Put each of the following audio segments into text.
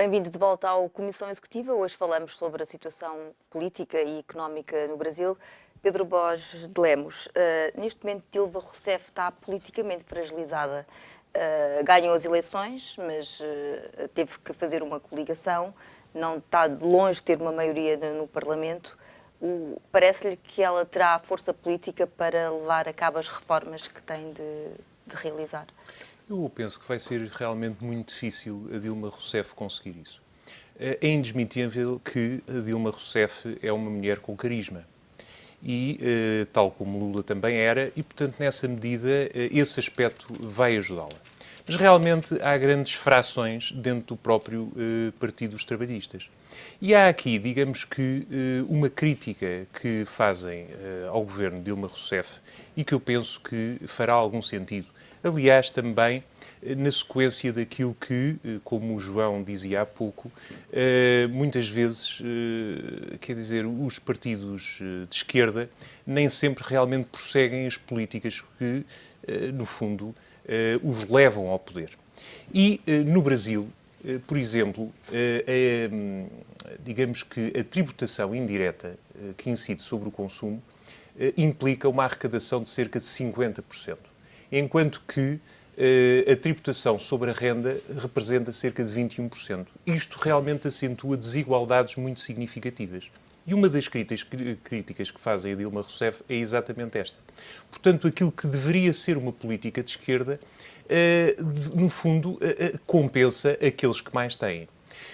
Bem-vindo de volta ao Comissão Executiva. Hoje falamos sobre a situação política e económica no Brasil. Pedro Borges de Lemos, neste momento Dilma Rousseff está politicamente fragilizada. Ganhou as eleições, mas teve que fazer uma coligação, não está de longe de ter uma maioria no Parlamento. Parece-lhe que ela terá força política para levar a cabo as reformas que tem de realizar? Eu penso que vai ser realmente muito difícil a Dilma Rousseff conseguir isso. É indesmentível que a Dilma Rousseff é uma mulher com carisma. E, tal como Lula também era, e, portanto, nessa medida, esse aspecto vai ajudá-la. Mas, realmente, há grandes frações dentro do próprio Partido dos Trabalhistas. E há aqui, digamos que, uma crítica que fazem ao governo de Dilma Rousseff e que eu penso que fará algum sentido. Aliás, também na sequência daquilo que, como o João dizia há pouco, muitas vezes, quer dizer, os partidos de esquerda nem sempre realmente prosseguem as políticas que, no fundo, os levam ao poder. E no Brasil, por exemplo, digamos que a tributação indireta que incide sobre o consumo implica uma arrecadação de cerca de 50%. Enquanto que a tributação sobre a renda representa cerca de 21%. Isto realmente acentua desigualdades muito significativas. E uma das críticas que fazem a Dilma Rousseff é exatamente esta. Portanto, aquilo que deveria ser uma política de esquerda, no fundo, compensa aqueles que mais têm.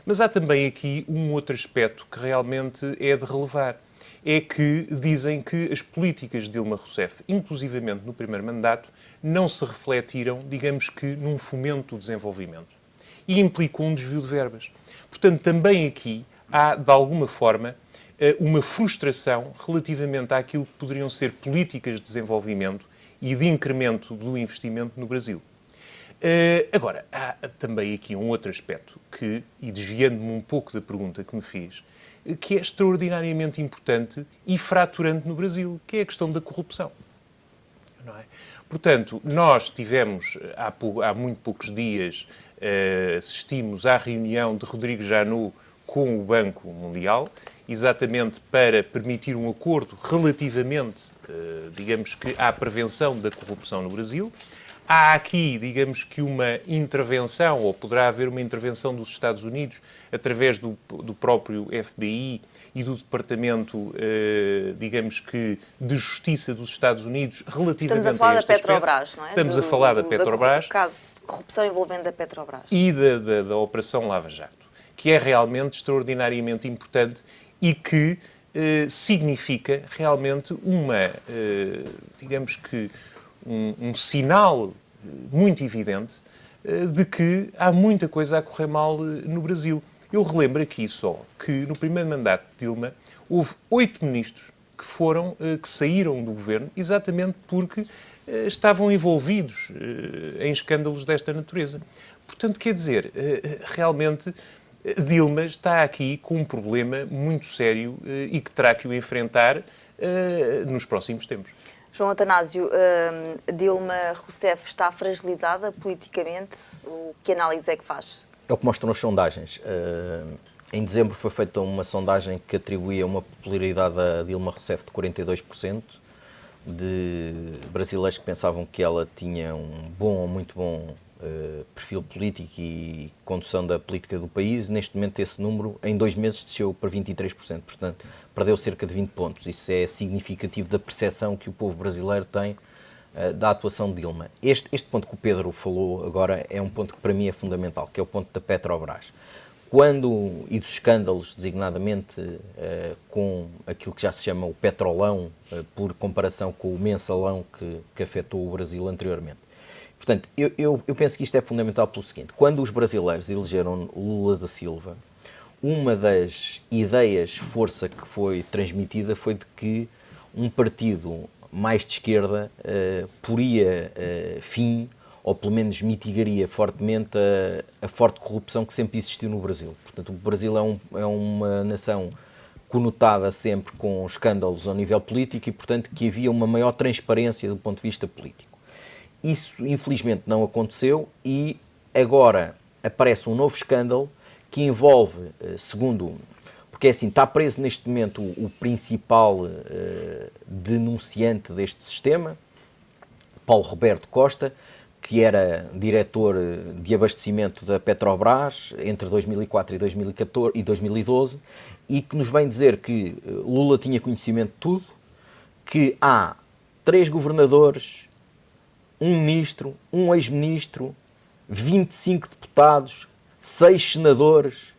Mas há também aqui um outro aspecto que realmente é de relevar. É que dizem que as políticas de Dilma Rousseff, inclusivamente no primeiro mandato, não se refletiram, digamos que, num fomento do desenvolvimento. E implicou um desvio de verbas. Portanto, também aqui há, de alguma forma, uma frustração relativamente àquilo que poderiam ser políticas de desenvolvimento e de incremento do investimento no Brasil. Agora, há também aqui um outro aspecto que, e desviando-me um pouco da pergunta que me fiz, que é extraordinariamente importante e fraturante no Brasil, que é a questão da corrupção. Não é? Portanto, nós tivemos, há muito poucos dias, assistimos à reunião de Rodrigo Janot com o Banco Mundial, exatamente para permitir um acordo relativamente, digamos que, à prevenção da corrupção no Brasil. Há aqui, digamos que, uma intervenção, ou poderá haver uma intervenção dos Estados Unidos, através do próprio FBI e do Departamento, digamos que, de Justiça dos Estados Unidos, relativamente a este aspecto. Estamos a falar da Petrobras, não é? Estamos a falar da Petrobras. Do caso de corrupção envolvendo a Petrobras. E da Operação Lava Jato, que é realmente extraordinariamente importante e que significa realmente digamos que, um sinal muito evidente de que há muita coisa a correr mal no Brasil. Eu relembro aqui só que no primeiro mandato de Dilma houve 8 ministros que saíram do governo exatamente porque estavam envolvidos em escândalos desta natureza. Portanto, quer dizer, realmente Dilma está aqui com um problema muito sério e que terá que o enfrentar nos próximos tempos. João Atanásio, Dilma Rousseff está fragilizada politicamente? Que análise é que faz? É o que mostram as sondagens. Em dezembro foi feita uma sondagem que atribuía uma popularidade a Dilma Rousseff de 42%, de brasileiros que pensavam que ela tinha um bom ou muito bom perfil político e condução da política do país. Neste momento esse número, em 2 meses, desceu para 23%. Portanto, perdeu cerca de 20 pontos. Isso é significativo da percepção que o povo brasileiro tem da atuação de Dilma. Este ponto que o Pedro falou agora é um ponto que para mim é fundamental, que é o ponto da Petrobras. E dos escândalos, designadamente, com aquilo que já se chama o petrolão, por comparação com o mensalão que afetou o Brasil anteriormente. Portanto, eu penso que isto é fundamental pelo seguinte: quando os brasileiros elegeram Lula da Silva, uma das ideias força que foi transmitida foi de que um partido mais de esquerda poria fim, ou pelo menos mitigaria fortemente a forte corrupção que sempre existiu no Brasil. Portanto, o Brasil é uma nação conotada sempre com escândalos ao nível político e, portanto, que havia uma maior transparência do ponto de vista político. Isso, infelizmente, não aconteceu e agora aparece um novo escândalo que envolve, segundo... Porque é assim, está preso neste momento o principal denunciante deste sistema, Paulo Roberto Costa, que era diretor de abastecimento da Petrobras entre 2004 e 2012, e que nos vem dizer que Lula tinha conhecimento de tudo, que há 3 governadores, um ministro, um ex-ministro, 25 deputados, 6 senadores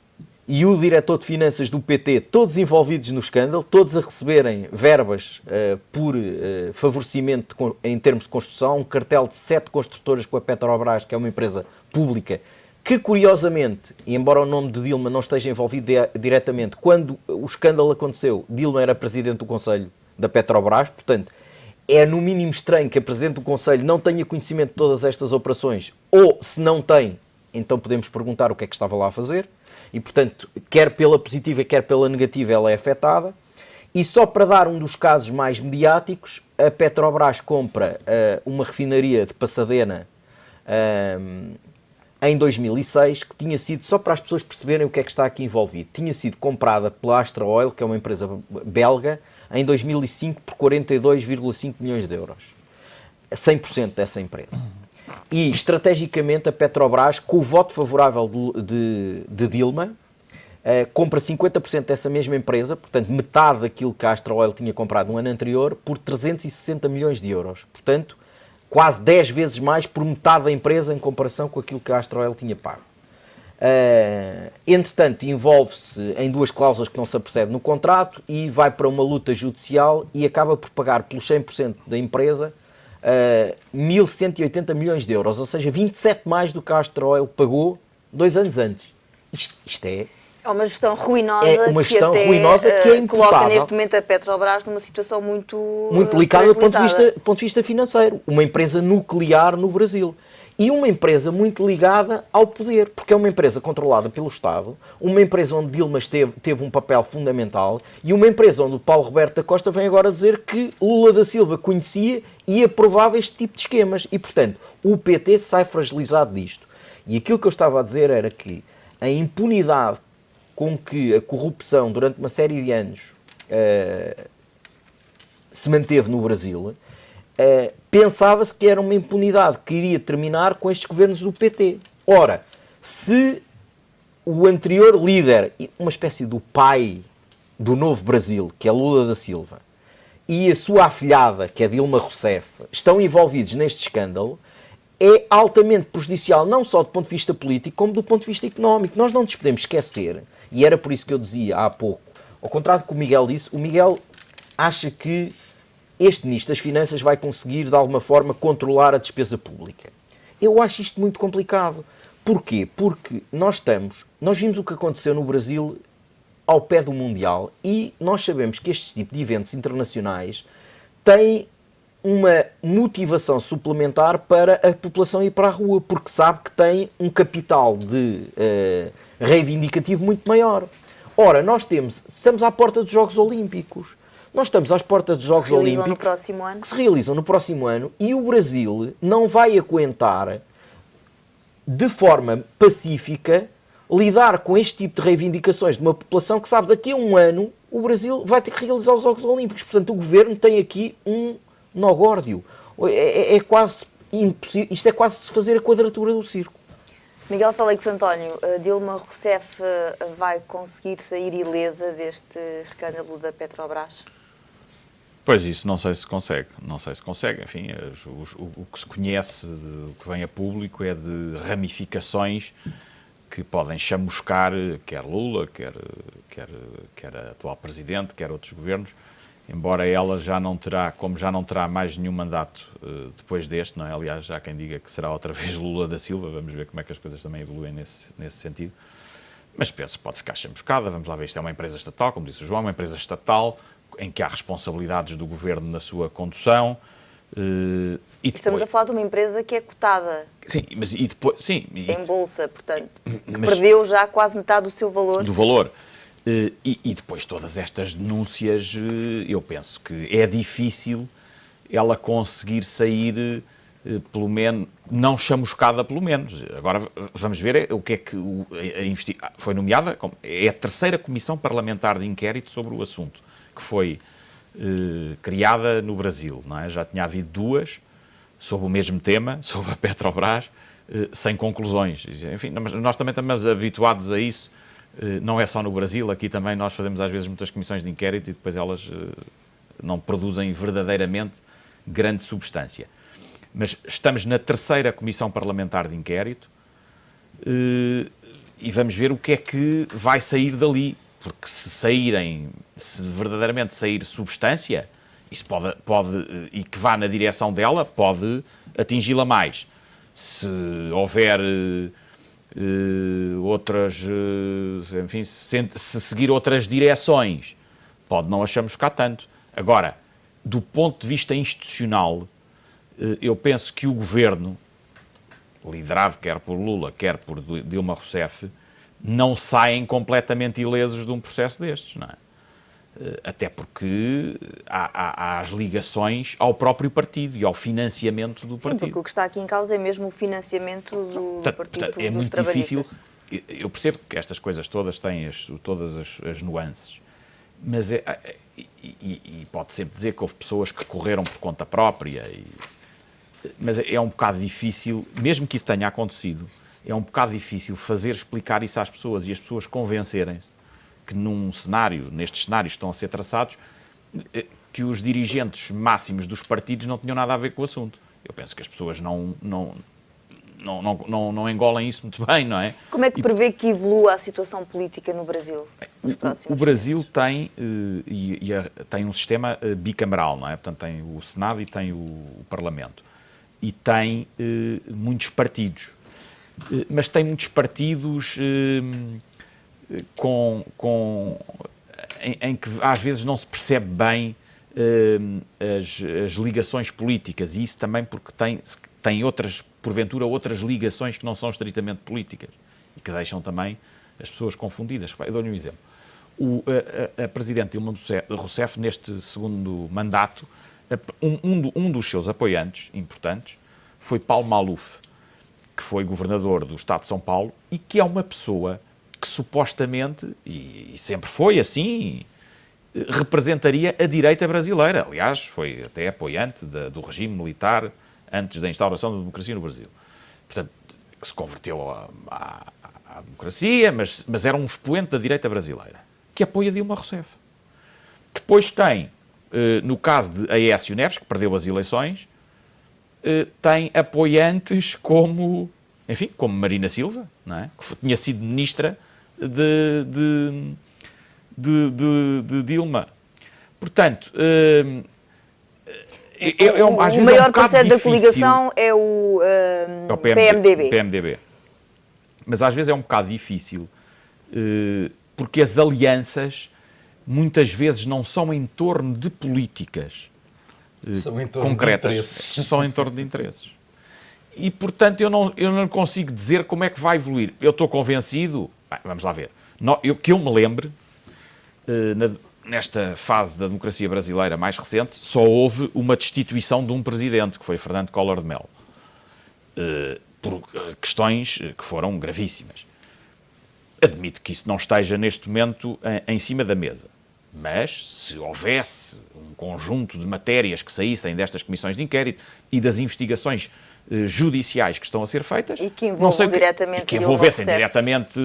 e o diretor de finanças do PT, todos envolvidos no escândalo, todos a receberem verbas por favorecimento em termos de construção, um cartel de 7 construtoras com a Petrobras, que é uma empresa pública, que curiosamente, e embora o nome de Dilma não esteja envolvido diretamente, quando o escândalo aconteceu, Dilma era presidente do Conselho da Petrobras, portanto, é no mínimo estranho que a presidente do Conselho não tenha conhecimento de todas estas operações, ou se não tem, então podemos perguntar o que é que estava lá a fazer. E, portanto, quer pela positiva, quer pela negativa, ela é afetada. E só para dar um dos casos mais mediáticos, a Petrobras compra uma refinaria de Pasadena em 2006, que tinha sido, só para as pessoas perceberem o que é que está aqui envolvido, tinha sido comprada pela Astra Oil, que é uma empresa belga, em 2005 por 42,5 milhões de euros. 100% dessa empresa. E, estrategicamente, a Petrobras, com o voto favorável de Dilma, compra 50% dessa mesma empresa, portanto, metade daquilo que a Astra Oil tinha comprado no ano anterior, por 360 milhões de euros. Portanto, quase 10 vezes mais por metade da empresa em comparação com aquilo que a Astra Oil tinha pago. Entretanto, envolve-se em 2 cláusulas que não se apercebe no contrato e vai para uma luta judicial e acaba por pagar pelos 100% da empresa 1.180 milhões de euros, ou seja, 27 mais do que a Astra Oil pagou 2 anos antes. Isto é... É uma gestão ruinosa, que é coloca neste momento a Petrobras numa situação muito delicada do ponto de vista financeiro. Uma empresa nuclear no Brasil. E uma empresa muito ligada ao poder, porque é uma empresa controlada pelo Estado, uma empresa onde Dilma teve um papel fundamental e uma empresa onde o Paulo Roberto da Costa vem agora dizer que Lula da Silva conhecia e aprovava este tipo de esquemas. E, portanto, o PT sai fragilizado disto. E aquilo que eu estava a dizer era que a impunidade com que a corrupção durante uma série de anos se manteve no Brasil, pensava-se que era uma impunidade que iria terminar com estes governos do PT. Ora, se o anterior líder, uma espécie do pai do novo Brasil, que é Lula da Silva, e a sua afilhada, que é Dilma Rousseff, estão envolvidos neste escândalo, é altamente prejudicial, não só do ponto de vista político, como do ponto de vista económico. Nós não nos podemos esquecer, e era por isso que eu dizia há pouco, ao contrário do que o Miguel disse, o Miguel acha que este Ministro das Finanças vai conseguir, de alguma forma, controlar a despesa pública. Eu acho isto muito complicado. Porquê? Porque nós vimos o que aconteceu no Brasil ao pé do Mundial e nós sabemos que este tipo de eventos internacionais têm uma motivação suplementar para a população ir para a rua, porque sabe que tem um capital de reivindicativo muito maior. Ora, estamos à porta dos Jogos Olímpicos. Nós estamos às portas dos Jogos Olímpicos que se realizam no próximo ano e o Brasil não vai aguentar, de forma pacífica, lidar com este tipo de reivindicações de uma população que sabe que daqui a um ano o Brasil vai ter que realizar os Jogos Olímpicos. Portanto, o governo tem aqui um nó górdio. É quase impossível. Isto é quase fazer a quadratura do círculo. Miguel Félix António, Dilma Rousseff vai conseguir sair ilesa deste escândalo da Petrobras? Pois isso, não sei se consegue. Não sei se consegue. Enfim, o que se conhece, o que vem a público é de ramificações que podem chamuscar quer Lula, quer a atual Presidente, quer outros governos, embora ela já não terá, como já não terá mais nenhum mandato depois deste, não é? Aliás, há quem diga que será outra vez Lula da Silva, vamos ver como é que as coisas também evoluem nesse sentido. Mas penso que pode ficar chamuscada, vamos lá ver, isto é uma empresa estatal, como disse o João, uma empresa estatal em que há responsabilidades do governo na sua condução. E estamos a falar de uma empresa que é cotada. Sim, mas e depois... Sim, em bolsa, portanto, perdeu já quase metade do seu valor. Do valor. E depois todas estas denúncias, eu penso que é difícil ela conseguir sair pelo menos, não chamuscada pelo menos. Agora vamos ver o que é que foi nomeada, é a terceira comissão parlamentar de inquérito sobre o assunto, que foi criada no Brasil, não é? Já tinha havido duas sobre o mesmo tema, sobre a Petrobras, sem conclusões. Enfim, nós também estamos habituados a isso, não é só no Brasil, aqui também nós fazemos às vezes muitas comissões de inquérito e depois elas não produzem verdadeiramente grande substância. Mas estamos na terceira comissão parlamentar de inquérito e vamos ver o que é que vai sair dali, porque se verdadeiramente sair substância, isso pode e que vá na direção dela, pode atingi-la mais. Se houver outras, enfim, se seguir outras direções, pode não a chamuscar tanto. Agora, do ponto de vista institucional, eu penso que o governo, liderado quer por Lula, quer por Dilma Rousseff, não saem completamente ilesos de um processo destes, não é? Até porque há as ligações ao próprio partido e ao financiamento do partido. Sim, porque o que está aqui em causa é mesmo o financiamento do partido é dos muito trabalhistas. difícil. Eu percebo que estas coisas todas têm todas as nuances, mas e pode sempre dizer que houve pessoas que correram por conta própria, mas é um bocado difícil, mesmo que isso tenha acontecido, é um bocado difícil explicar isso às pessoas e as pessoas convencerem-se que nestes cenários que estão a ser traçados, que os dirigentes máximos dos partidos não tinham nada a ver com o assunto. Eu penso que as pessoas não engolem isso muito bem, não é? Como é que prevê que evolua a situação política no Brasil nos próximos O Brasil tem um sistema bicameral, não é? Portanto, tem o Senado e tem o Parlamento. E tem muitos partidos. Mas tem muitos partidos em que às vezes não se percebe bem as ligações políticas, e isso também porque tem porventura outras ligações que não são estritamente políticas e que deixam também as pessoas confundidas. Eu dou-lhe um exemplo. A Presidente Dilma Rousseff, neste segundo mandato, um dos seus apoiantes importantes foi Paulo Maluf, que foi governador do Estado de São Paulo e que é uma pessoa que supostamente, e sempre foi assim, representaria a direita brasileira. Aliás, foi até apoiante do regime militar antes da instauração da democracia no Brasil. Portanto, que se converteu à democracia, mas era um expoente da direita brasileira, que apoia Dilma Rousseff. Depois tem, no caso de Aécio Neves, que perdeu as eleições, tem apoiantes como Marina Silva, não é? Que tinha sido ministra de Dilma. Portanto, às vezes o maior parceiro da coligação é o PMDB. Mas às vezes é um bocado difícil, porque as alianças muitas vezes não são em torno de políticas concretas, são em torno de interesses. E, portanto, eu não consigo dizer como é que vai evoluir. Eu estou convencido, vamos lá ver, que eu me lembre, nesta fase da democracia brasileira mais recente, só houve uma destituição de um presidente, que foi Fernando Collor de Mello, por questões que foram gravíssimas. Admito que isso não esteja neste momento em cima da mesa, mas se houvesse um conjunto de matérias que saíssem destas comissões de inquérito e das investigações judiciais que estão a ser feitas, e que envolvessem diretamente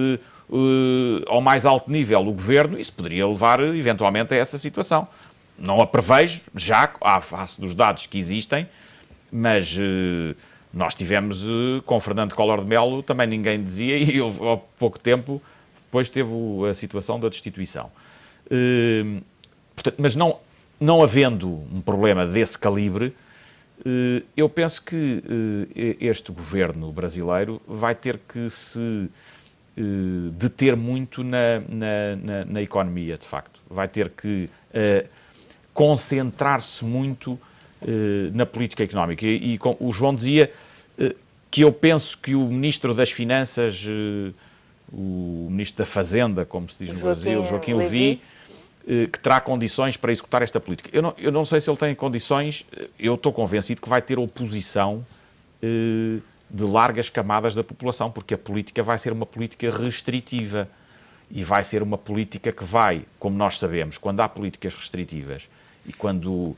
ao mais alto nível o governo, isso poderia levar eventualmente a essa situação. Não a prevejo já à face dos dados que existem, mas nós tivemos com Fernando Collor de Mello, também ninguém dizia, e houve, há pouco tempo depois teve a situação da destituição. Portanto, mas não havendo um problema desse calibre, eu penso que este governo brasileiro vai ter que se deter muito na economia, de facto. Vai ter que concentrar-se muito na política económica. E o João dizia que eu penso que o Ministro das Finanças, o Ministro da Fazenda, como se diz no Brasil, Joaquim Levy, que terá condições para executar esta política. Eu não sei se ele tem condições, eu estou convencido que vai ter oposição de largas camadas da população, porque a política vai ser uma política restritiva e vai ser uma política que vai, como nós sabemos, quando há políticas restritivas e quando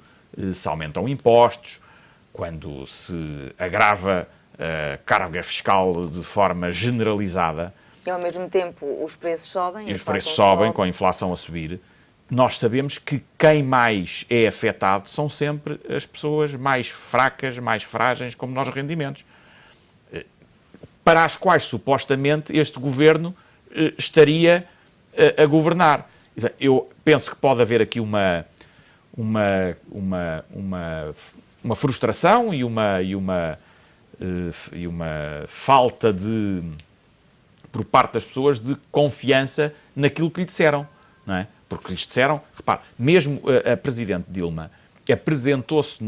se aumentam impostos, quando se agrava a carga fiscal de forma generalizada, E ao mesmo tempo os preços sobem. e os preços sobem com a inflação a subir, nós sabemos que quem mais é afetado são sempre as pessoas mais fracas, mais frágeis, como nós rendimentos, para as quais supostamente este governo estaria a governar. Eu penso que pode haver aqui uma frustração e uma falta de, por parte das pessoas, de confiança naquilo que lhe disseram, não é? Porque lhes disseram, repare, mesmo a Presidente Dilma apresentou-se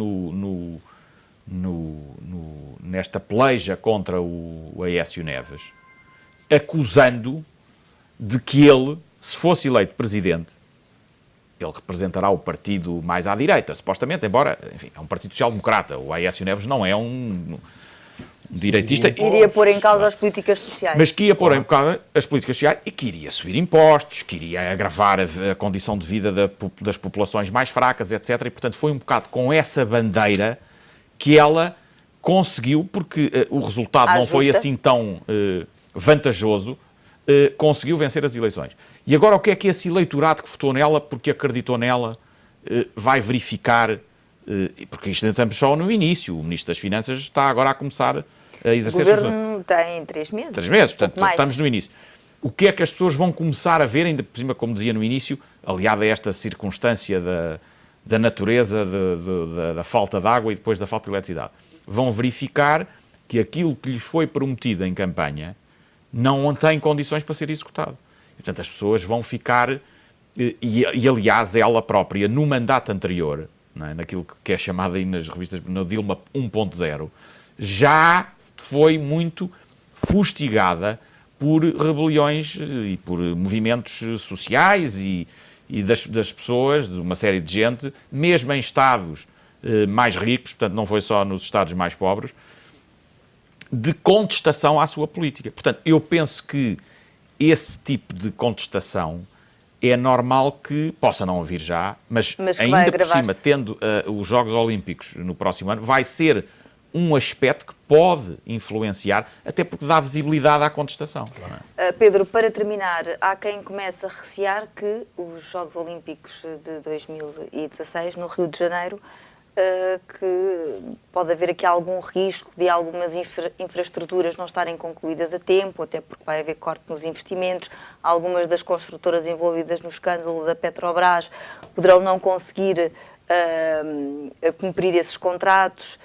nesta peleja contra o Aécio Neves, acusando de que ele, se fosse eleito Presidente, ele representará o partido mais à direita, supostamente, embora, enfim, é um partido social-democrata. O Aécio Neves não é um direitista. Iria pôr em causa as políticas sociais. Mas que ia pôr em causa as políticas sociais e que iria subir impostos, que iria agravar a condição de vida das populações mais fracas, etc. E, portanto, foi um bocado com essa bandeira que ela conseguiu, porque o resultado não foi assim tão vantajoso, conseguiu vencer as eleições. E agora o que é que esse eleitorado que votou nela, porque acreditou nela, vai verificar? Porque isto ainda estamos só no início. O Ministro das Finanças está agora a começar a exercer... O governo tem 3 meses. 3 meses, portanto, estamos no início. O que é que as pessoas vão começar a ver, ainda por cima, como dizia no início, aliado a esta circunstância da natureza, da falta de água e depois da falta de eletricidade? Vão verificar que aquilo que lhes foi prometido em campanha não tem condições para ser executado. E, portanto, as pessoas vão ficar... E aliás, ela própria, no mandato anterior, não é, naquilo que é chamado aí nas revistas, no Dilma 1.0, já foi muito fustigada por rebeliões e por movimentos sociais e das pessoas, de uma série de gente, mesmo em estados mais ricos, portanto não foi só nos estados mais pobres, de contestação à sua política. Portanto, eu penso que esse tipo de contestação é normal que possa não vir já, mas ainda por cima, tendo os Jogos Olímpicos no próximo ano, vai ser um aspecto que pode influenciar, até porque dá visibilidade à contestação. Não é? Pedro, para terminar, há quem comece a recear que os Jogos Olímpicos de 2016, no Rio de Janeiro, que pode haver aqui algum risco de algumas infraestruturas não estarem concluídas a tempo, até porque vai haver corte nos investimentos. Algumas das construtoras envolvidas no escândalo da Petrobras poderão não conseguir cumprir esses contratos.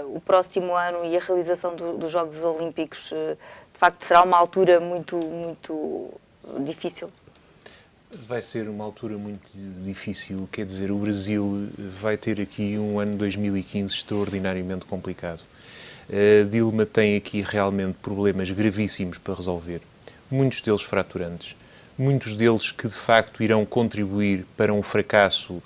O próximo ano e a realização dos Jogos Olímpicos, de facto, será uma altura muito difícil. Vai ser uma altura muito difícil, quer dizer, o Brasil vai ter aqui um ano 2015 extraordinariamente complicado. A Dilma tem aqui realmente problemas gravíssimos para resolver, muitos deles fraturantes, muitos deles que de facto irão contribuir para um fracasso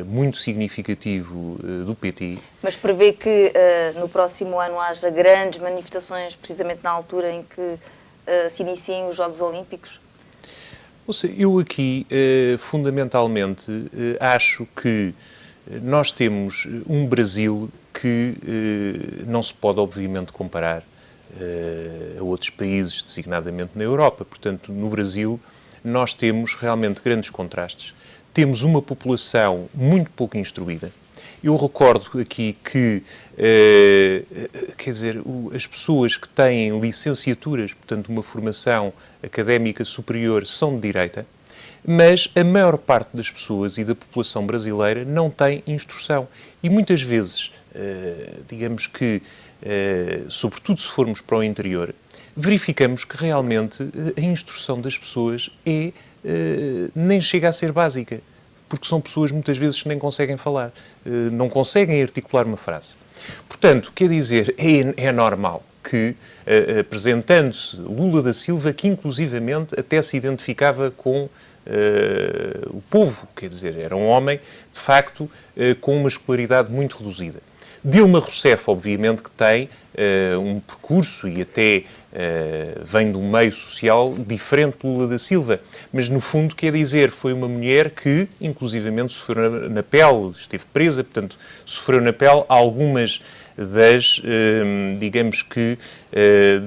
muito significativo do PT. Mas prevê que no próximo ano haja grandes manifestações, precisamente na altura em que se iniciem os Jogos Olímpicos? Ou seja, eu aqui, fundamentalmente, acho que nós temos um Brasil que não se pode, obviamente, comparar a outros países, designadamente na Europa. Portanto, no Brasil, nós temos realmente grandes contrastes. Temos uma população muito pouco instruída. Eu recordo aqui que, quer dizer, as pessoas que têm licenciaturas, portanto, uma formação académica superior, são de direita, mas a maior parte das pessoas e da população brasileira não tem instrução. E muitas vezes, digamos que, sobretudo se formos para o interior, verificamos que realmente a instrução das pessoas nem chega a ser básica, porque são pessoas muitas vezes que nem conseguem falar, não conseguem articular uma frase. Portanto, quer dizer, é normal que, apresentando-se Lula da Silva, que inclusivamente até se identificava com o povo, quer dizer, era um homem, de facto, com uma escolaridade muito reduzida. Dilma Rousseff, obviamente, que tem um percurso e até vem de um meio social diferente de Lula da Silva, mas no fundo quer dizer, foi uma mulher que inclusivamente sofreu na pele, esteve presa, portanto sofreu na pele algumas das, digamos que,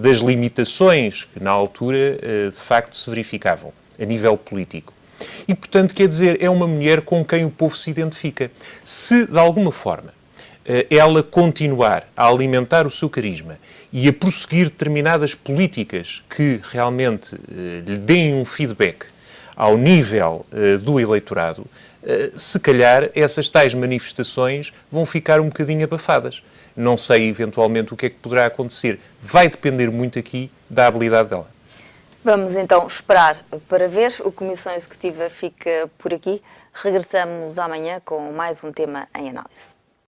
das limitações que na altura de facto se verificavam a nível político. E, portanto, quer dizer, é uma mulher com quem o povo se identifica. Se, de alguma forma, ela continuar a alimentar o seu carisma e a prosseguir determinadas políticas que realmente lhe deem um feedback ao nível do eleitorado, se calhar essas tais manifestações vão ficar um bocadinho abafadas. Não sei, eventualmente, o que é que poderá acontecer. Vai depender muito aqui da habilidade dela. Vamos então esperar para ver. O Comissão Executiva fica por aqui. Regressamos amanhã com mais um tema em análise.